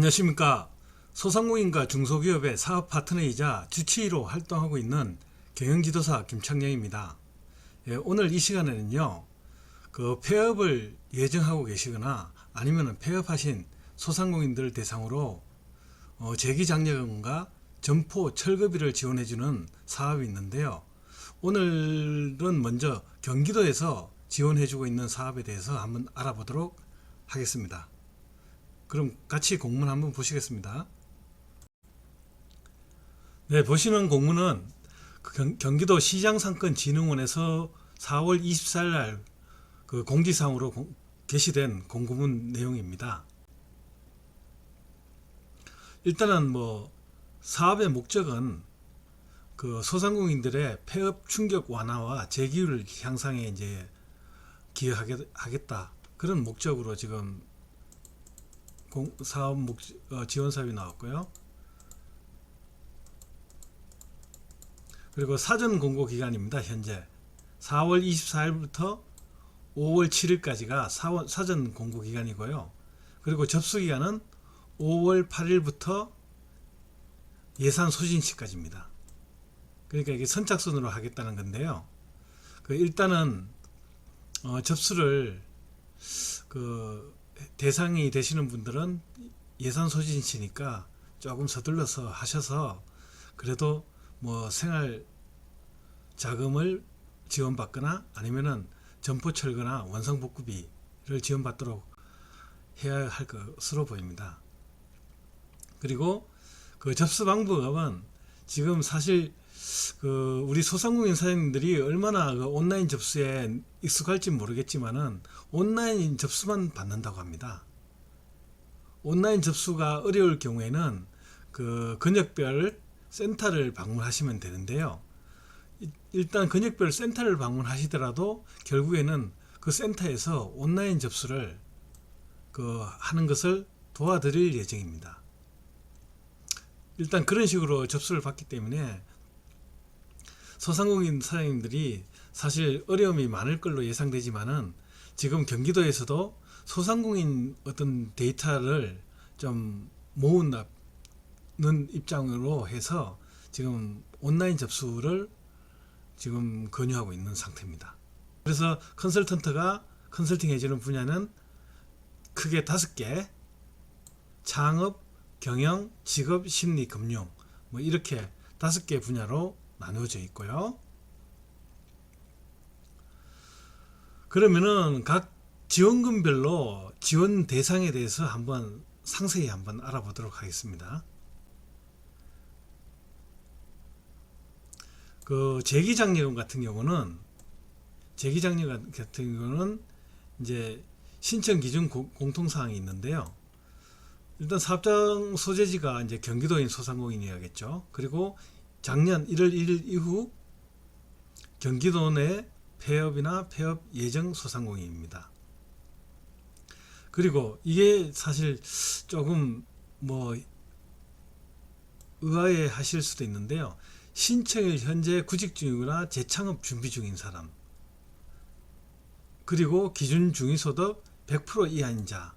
안녕하십니까. 소상공인과 중소기업의 사업 파트너이자 주치의로 활동하고 있는 경영지도사 김창영입니다. 오늘 이 시간에는요, 폐업을 예정하고 계시거나 아니면 폐업하신 소상공인들 대상으로 재기장려금과 점포 철거비를 지원해주는 사업이 있는데요. 오늘은 먼저 경기도에서 지원해주고 있는 사업에 대해서 한번 알아보도록 하겠습니다. 그럼 같이 공문 한번 보시겠습니다. 네, 보시는 공문은 경기도 시장상권진흥원에서 4월 24일 날 공지사항으로 게시된 공고문 내용입니다. 일단은 사업의 목적은 소상공인들의 폐업 충격 완화와 재기율 향상에 이제 기여하겠다, 그런 목적으로 지금 사업 지원 사업이 나왔고요. 그리고 사전 공고 기간입니다. 현재 4월 24일부터 5월 7일까지가 사전 공고 기간이고요. 그리고 접수 기간은 5월 8일부터 예산 소진 시까지입니다. 그러니까 이게 선착순으로 하겠다는 건데요. 일단은 접수를 대상이 되시는 분들은 예산 소진시니까 조금 서둘러서 하셔서 그래도 생활 자금을 지원받거나 아니면은 점포 철거나 원상복구비를 지원받도록 해야 할 것으로 보입니다. 그리고 접수 방법은 지금 사실 우리 소상공인 사장님들이 얼마나 온라인 접수에 익숙할지 모르겠지만은 온라인 접수만 받는다고 합니다. 온라인 접수가 어려울 경우에는 근역별 센터를 방문하시면 되는데요. 일단 근역별 센터를 방문하시더라도 결국에는 그 센터에서 온라인 접수를 하는 것을 도와드릴 예정입니다. 일단 그런 식으로 접수를 받기 때문에 소상공인 사장님들이 사실 어려움이 많을 걸로 예상되지만은 지금 경기도에서도 소상공인 어떤 데이터를 좀 모으는 입장으로 해서 지금 온라인 접수를 지금 권유하고 있는 상태입니다. 그래서 컨설턴트가 컨설팅 해주는 분야는 크게 5개, 창업, 경영, 직업, 심리, 금융, 이렇게 5개 분야로 나누어져 있고요. 그러면은 각 지원금별로 지원 대상에 대해서 상세히 한번 알아보도록 하겠습니다. 재기장려금 같은 경우는 이제 신청 기준 공통사항이 있는데요. 일단 사업장 소재지가 이제 경기도인 소상공인이어야겠죠. 그리고 작년 1월 1일 이후 경기도 내 폐업이나 폐업 예정 소상공인입니다. 그리고 이게 사실 조금 의아해 하실 수도 있는데요. 신청일 현재 구직 중이거나 재창업 준비 중인 사람, 그리고 기준 중위소득 100% 이하인 자,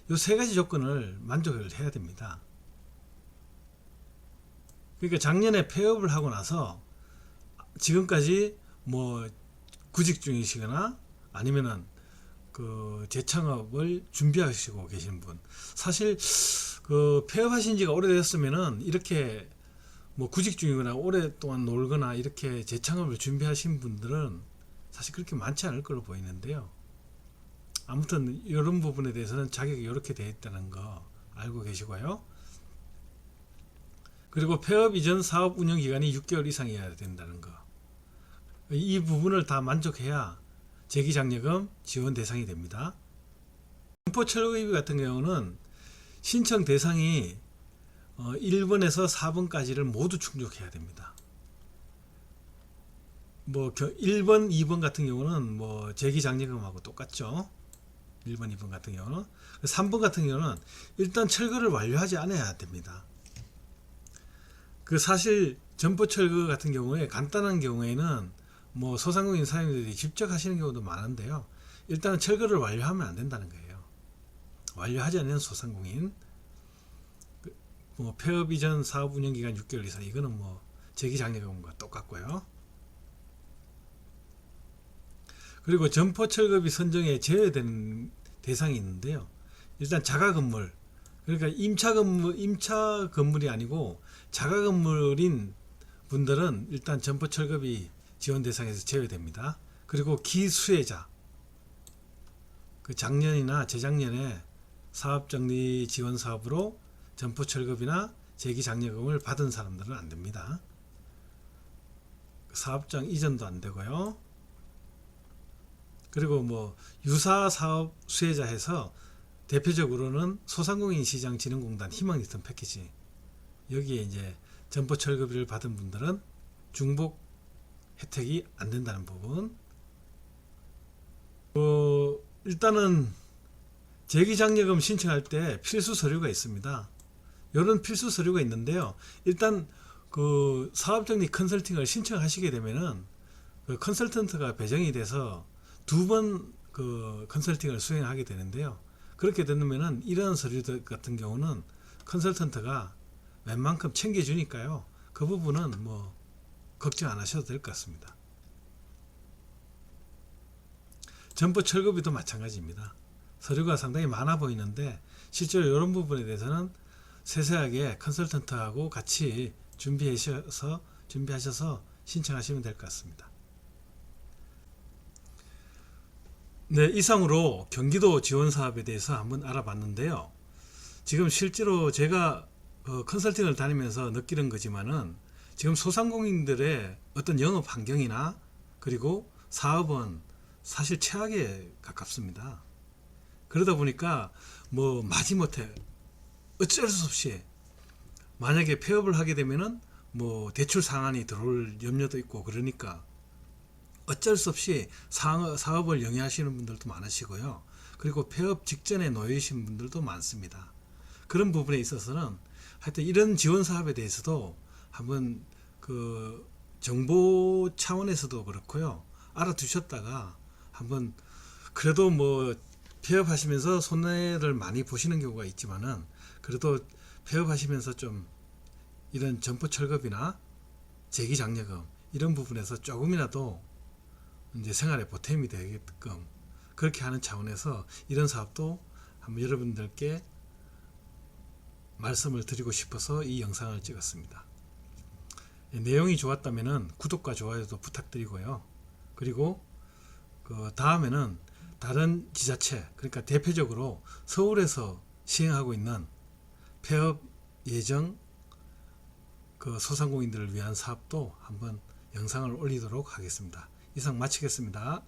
이 3가지 조건을 만족을 해야 됩니다. 그러니까 작년에 폐업을 하고 나서 지금까지 구직 중이시거나 아니면은 재창업을 준비하시고 계신 분, 사실 폐업하신 지가 오래됐으면은 이렇게 구직 중이거나 오랫동안 놀거나 이렇게 재창업을 준비하신 분들은 사실 그렇게 많지 않을 걸로 보이는데요. 아무튼 이런 부분에 대해서는 자격이 이렇게 되어 있다는 거 알고 계시고요. 그리고 폐업 이전 사업 운영 기간이 6개월 이상이어야 된다는 거, 이 부분을 다 만족해야 재기장려금 지원 대상이 됩니다. 점포 철거비 같은 경우는 신청 대상이 1번에서 4번까지를 모두 충족해야 됩니다. 1번, 2번 같은 경우는 재기장려금하고 똑같죠. 1번, 2번 같은 경우는. 3번 같은 경우는 일단 철거를 완료하지 않아야 됩니다. 사실 점포 철거 같은 경우에 간단한 경우에는 소상공인 사장님들이 직접 하시는 경우도 많은데요. 일단은 철거를 완료하면 안 된다는 거예요. 완료하지 않는 소상공인. 뭐 폐업 이전 사업 운영 기간 6개월 이상, 이거는 뭐 재기장려금과 똑같고요. 그리고 점포 철거비 선정에 제외되는 대상이 있는데요. 일단 자가 건물, 그러니까 임차 건물이 아니고 자가 건물인 분들은 일단 점포 철거비 지원 대상에서 제외됩니다. 그리고 기수혜자, 그 작년이나 재작년에 사업정리 지원 사업으로 점포 철거비나 재기장려금을 받은 사람들은 안 됩니다. 사업장 이전도 안 되고요. 그리고 뭐 유사 사업 수혜자 해서 대표적으로는 소상공인시장진흥공단 희망리턴 패키지, 여기에 이제 점포 철거비를 받은 분들은 중복 혜택이 안 된다는 부분. 일단은 재기장려금 신청할 때 필수 서류가 있습니다. 이런 필수 서류가 있는데요. 일단 그 사업정리 컨설팅을 신청하시게 되면은 그 컨설턴트가 배정이 돼서 2번 그 컨설팅을 수행하게 되는데요. 그렇게 되면은 이런 서류들 같은 경우는 컨설턴트가 웬만큼 챙겨주니까요. 그 부분은 뭐 걱정 안 하셔도 될 것 같습니다. 점포 철거비도 마찬가지입니다. 서류가 상당히 많아 보이는데 실제로 이런 부분에 대해서는 세세하게 컨설턴트하고 같이 준비하셔서 신청하시면 될 것 같습니다. 네, 이상으로 경기도 지원 사업에 대해서 한번 알아봤는데요. 지금 실제로 제가 컨설팅을 다니면서 느끼는 거지만은 지금 소상공인들의 어떤 영업 환경이나 그리고 사업은 사실 최악에 가깝습니다. 그러다 보니까 뭐 마지못해 어쩔 수 없이 만약에 폐업을 하게 되면은 뭐 대출 상한이 들어올 염려도 있고, 그러니까 어쩔 수 없이 사업을 영위하시는 분들도 많으시고요. 그리고 폐업 직전에 놓이신 분들도 많습니다. 그런 부분에 있어서는 하여튼 이런 지원 사업에 대해서도 한번 그 정보 차원에서도 그렇고요. 알아두셨다가 한번, 그래도 뭐 폐업하시면서 손해를 많이 보시는 경우가 있지만은 그래도 폐업하시면서 좀 이런 점포 철거비나 재기장려금 이런 부분에서 조금이라도 이제 생활에 보탬이 되게끔 그렇게 하는 차원에서 이런 사업도 한번 여러분들께 말씀을 드리고 싶어서 이 영상을 찍었습니다. 내용이 좋았다면 구독과 좋아요도 부탁드리고요. 그리고 그 다음에는 다른 지자체, 그러니까 대표적으로 서울에서 시행하고 있는 폐업 예정 그 소상공인들을 위한 사업도 한번 영상을 올리도록 하겠습니다. 이상 마치겠습니다.